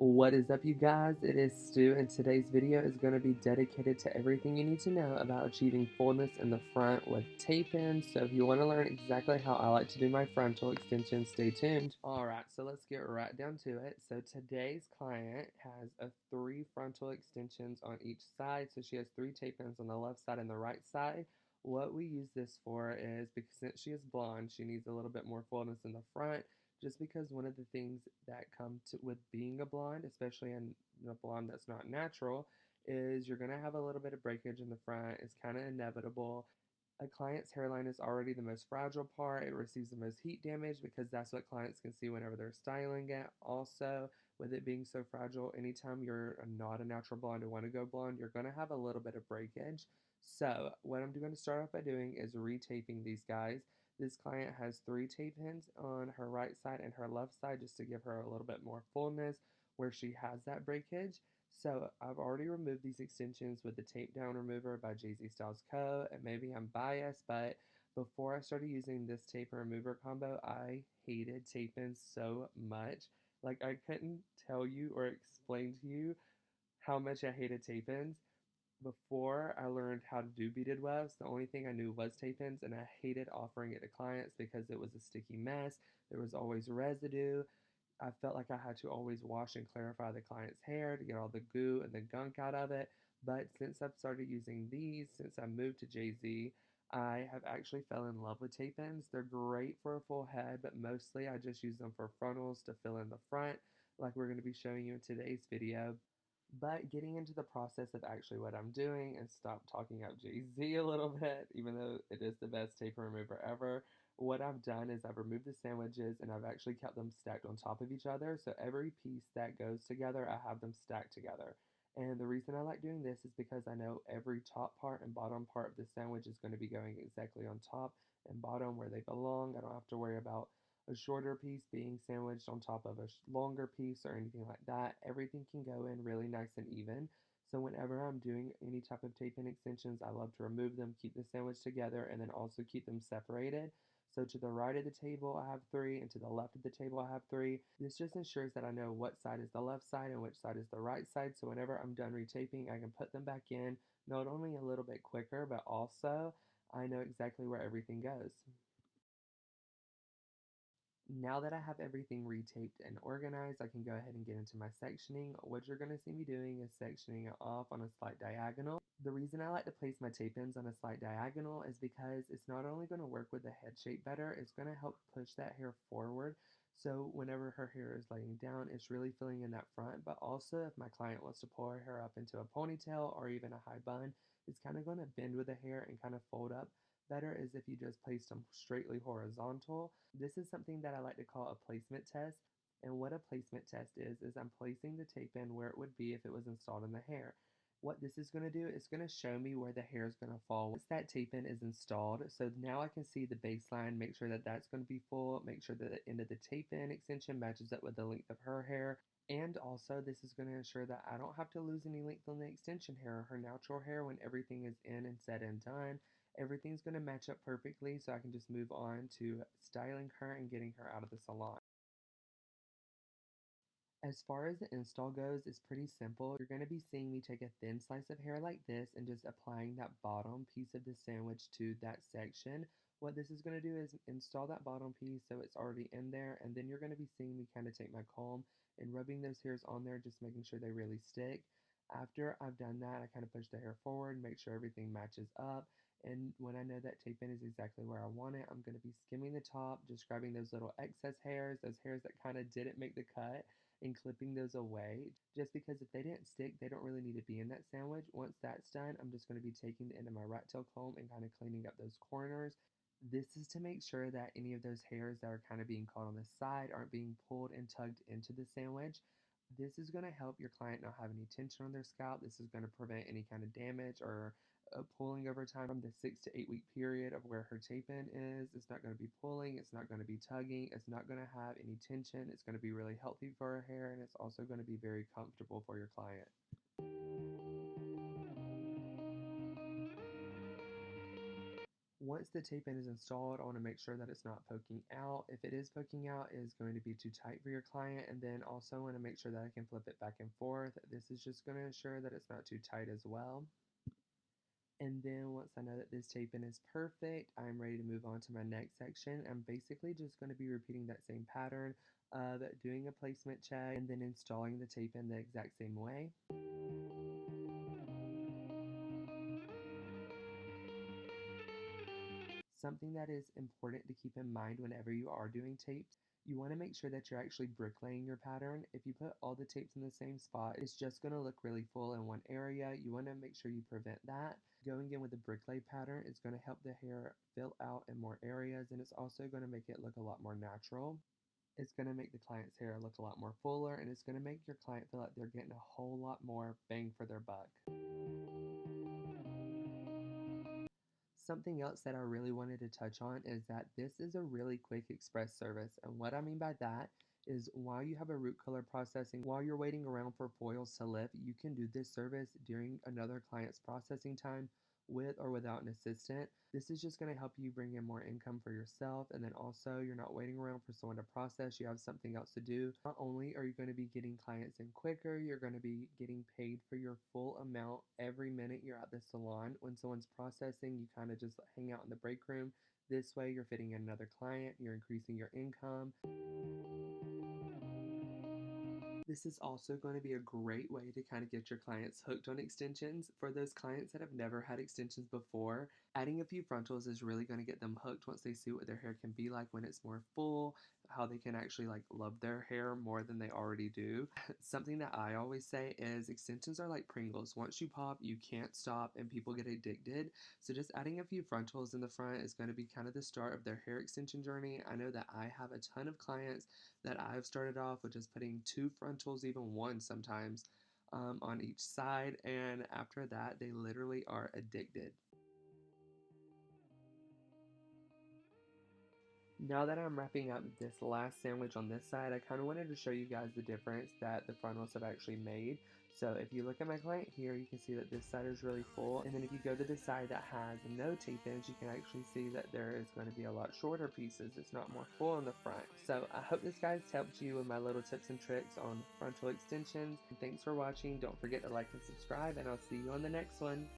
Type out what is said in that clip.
What is up, you guys? It is Stu, and today's video is going to be dedicated to everything you need to know about achieving fullness in the front with tape ins. So if you want to learn exactly how I like to do my frontal extensions, stay tuned. Alright, so let's get right down to it. So today's client has three frontal extensions on each side. So she has three tape ins on the left side and the right side. What we use this for is because since she is blonde, she needs a little bit more fullness in the front, just because one of the things that come to with being a blonde, especially in a blonde that's not natural, is you're going to have a little bit of breakage in the front. It's kind of inevitable. A client's hairline is already the most fragile part. It receives the most heat damage because that's what clients can see whenever they're styling it. Also, with it being so fragile, anytime you're not a natural blonde and want to go blonde, you're going to have a little bit of breakage. So, what I'm going to start off by doing is retaping these guys. This client has three tape ins on her right side and her left side just to give her a little bit more fullness where she has that breakage. So I've already removed these extensions with the tape down remover by Jay-Z Styles Co. And maybe I'm biased, but before I started using this tape remover combo, I hated tape ins so much. Like, I couldn't tell you or explain to you how much I hated tape ins. Before I learned how to do beaded wefts, the only thing I knew was tape ins, and I hated offering it to clients because it was a sticky mess. There was always residue. I felt like I had to always wash and clarify the client's hair to get all the goo and the gunk out of it. But since I've started using these, since I moved to Jay-Z, I have actually fell in love with tape ins. They're great for a full head, but mostly I just use them for frontals to fill in the front, like we're going to be showing you in today's video. But getting into the process of actually what I'm doing and stop talking out Jay-Z a little bit, even though it is the best taper remover ever, what I've done is I've removed the sandwiches and I've actually kept them stacked on top of each other. So every piece that goes together, I have them stacked together. And the reason I like doing this is because I know every top part and bottom part of the sandwich is going to be going exactly on top and bottom where they belong. I don't have to worry about a shorter piece being sandwiched on top of a longer piece or anything like that. Everything can go in really nice and even. So whenever I'm doing any type of tape in extensions, I love to remove them, keep the sandwich together, and then also keep them separated. So to the right of the table, I have three, and to the left of the table, I have three. This just ensures that I know what side is the left side and which side is the right side. So whenever I'm done retaping, I can put them back in, not only a little bit quicker, but also I know exactly where everything goes. Now that I have everything retaped and organized, I can go ahead and get into my sectioning. What you're going to see me doing is sectioning it off on a slight diagonal. The reason I like to place my tape ins on a slight diagonal is because it's not only going to work with the head shape better, it's going to help push that hair forward. So whenever her hair is laying down, it's really filling in that front. But also, if my client wants to pull her hair up into a ponytail or even a high bun, it's kind of going to bend with the hair and kind of fold up better as if you just placed them straightly horizontal. This is something that I like to call a placement test. And what a placement test is I'm placing the tape in where it would be if it was installed in the hair. What this is going to do is going to show me where the hair is going to fall once that tape in is installed. So now I can see the baseline, make sure that that's going to be full, make sure that the end of the tape in extension matches up with the length of her hair. And also, this is going to ensure that I don't have to lose any length on the extension hair or her natural hair when everything is in and said and done. Everything's going to match up perfectly, so I can just move on to styling her and getting her out of the salon. As far as the install goes, it's pretty simple. You're going to be seeing me take a thin slice of hair like this and just applying that bottom piece of the sandwich to that section. What this is going to do is install that bottom piece so it's already in there, and then you're going to be seeing me kind of take my comb and rubbing those hairs on there, just making sure they really stick. After I've done that, I kind of push the hair forward, make sure everything matches up, and when I know that tape in is exactly where I want it, I'm going to be skimming the top, just grabbing those little excess hairs, those hairs that kind of didn't make the cut, and clipping those away, just because if they didn't stick, they don't really need to be in that sandwich. Once that's done, I'm just going to be taking the end of my rat tail comb and kind of cleaning up those corners. This is to make sure that any of those hairs that are kind of being caught on the side aren't being pulled and tugged into the sandwich. This is going to help your client not have any tension on their scalp. This is going to prevent any kind of damage or pulling over time from the 6 to 8 week period of where her tape in is. It's not going to be pulling, it's not going to be tugging, it's not going to have any tension. It's going to be really healthy for her hair, and it's also going to be very comfortable for your client. Once the tape in is installed, I want to make sure that it's not poking out. If it is poking out, it is going to be too tight for your client. And then also want to make sure that I can flip it back and forth. This is just going to ensure that it's not too tight as well. And then once I know that this tape in is perfect, I'm ready to move on to my next section. I'm basically just going to be repeating that same pattern of doing a placement check and then installing the tape in the exact same way. Something that is important to keep in mind whenever you are doing tapes, you want to make sure that you're actually bricklaying your pattern. If you put all the tapes in the same spot, it's just going to look really full in one area. You want to make sure you prevent that. Going in with a bricklay pattern is going to help the hair fill out in more areas, and it's also going to make it look a lot more natural. It's going to make the client's hair look a lot more fuller, and it's going to make your client feel like they're getting a whole lot more bang for their buck. Something else that I really wanted to touch on is that this is a really quick express service, and what I mean by that is while you have a root color processing, while you're waiting around for foils to lift, you can do this service during another client's processing time with or without an assistant. This is just going to help you bring in more income for yourself, and then also you're not waiting around for someone to process, you have something else to do. Not only are you going to be getting clients in quicker, you're going to be getting paid for your full amount every minute you're at the salon. When someone's processing, you kind of just hang out in the break room. This way you're fitting in another client, you're increasing your income. This is also going to be a great way to kind of get your clients hooked on extensions. For those clients that have never had extensions before, adding a few frontals is really going to get them hooked once they see what their hair can be like when it's more full, how they can actually like love their hair more than they already do. Something that I always say is extensions are like Pringles. Once you pop, you can't stop and people get addicted. So just adding a few frontals in the front is going to be kind of the start of their hair extension journey. I know that I have a ton of clients that I've started off with just putting 2 frontals, even 1 sometimes, on each side, and after that they literally are addicted. Now that I'm wrapping up this last sandwich on this side, I kind of wanted to show you guys the difference that the frontals have actually made. So if you look at my client here, you can see that this side is really full, and then if you go to the side that has no tape ins, you can actually see that there is going to be a lot shorter pieces. It's not more full in the front. So I hope this guys helped you with my little tips and tricks on frontal extensions. And thanks for watching. Don't forget to like and subscribe, and I'll see you on the next one.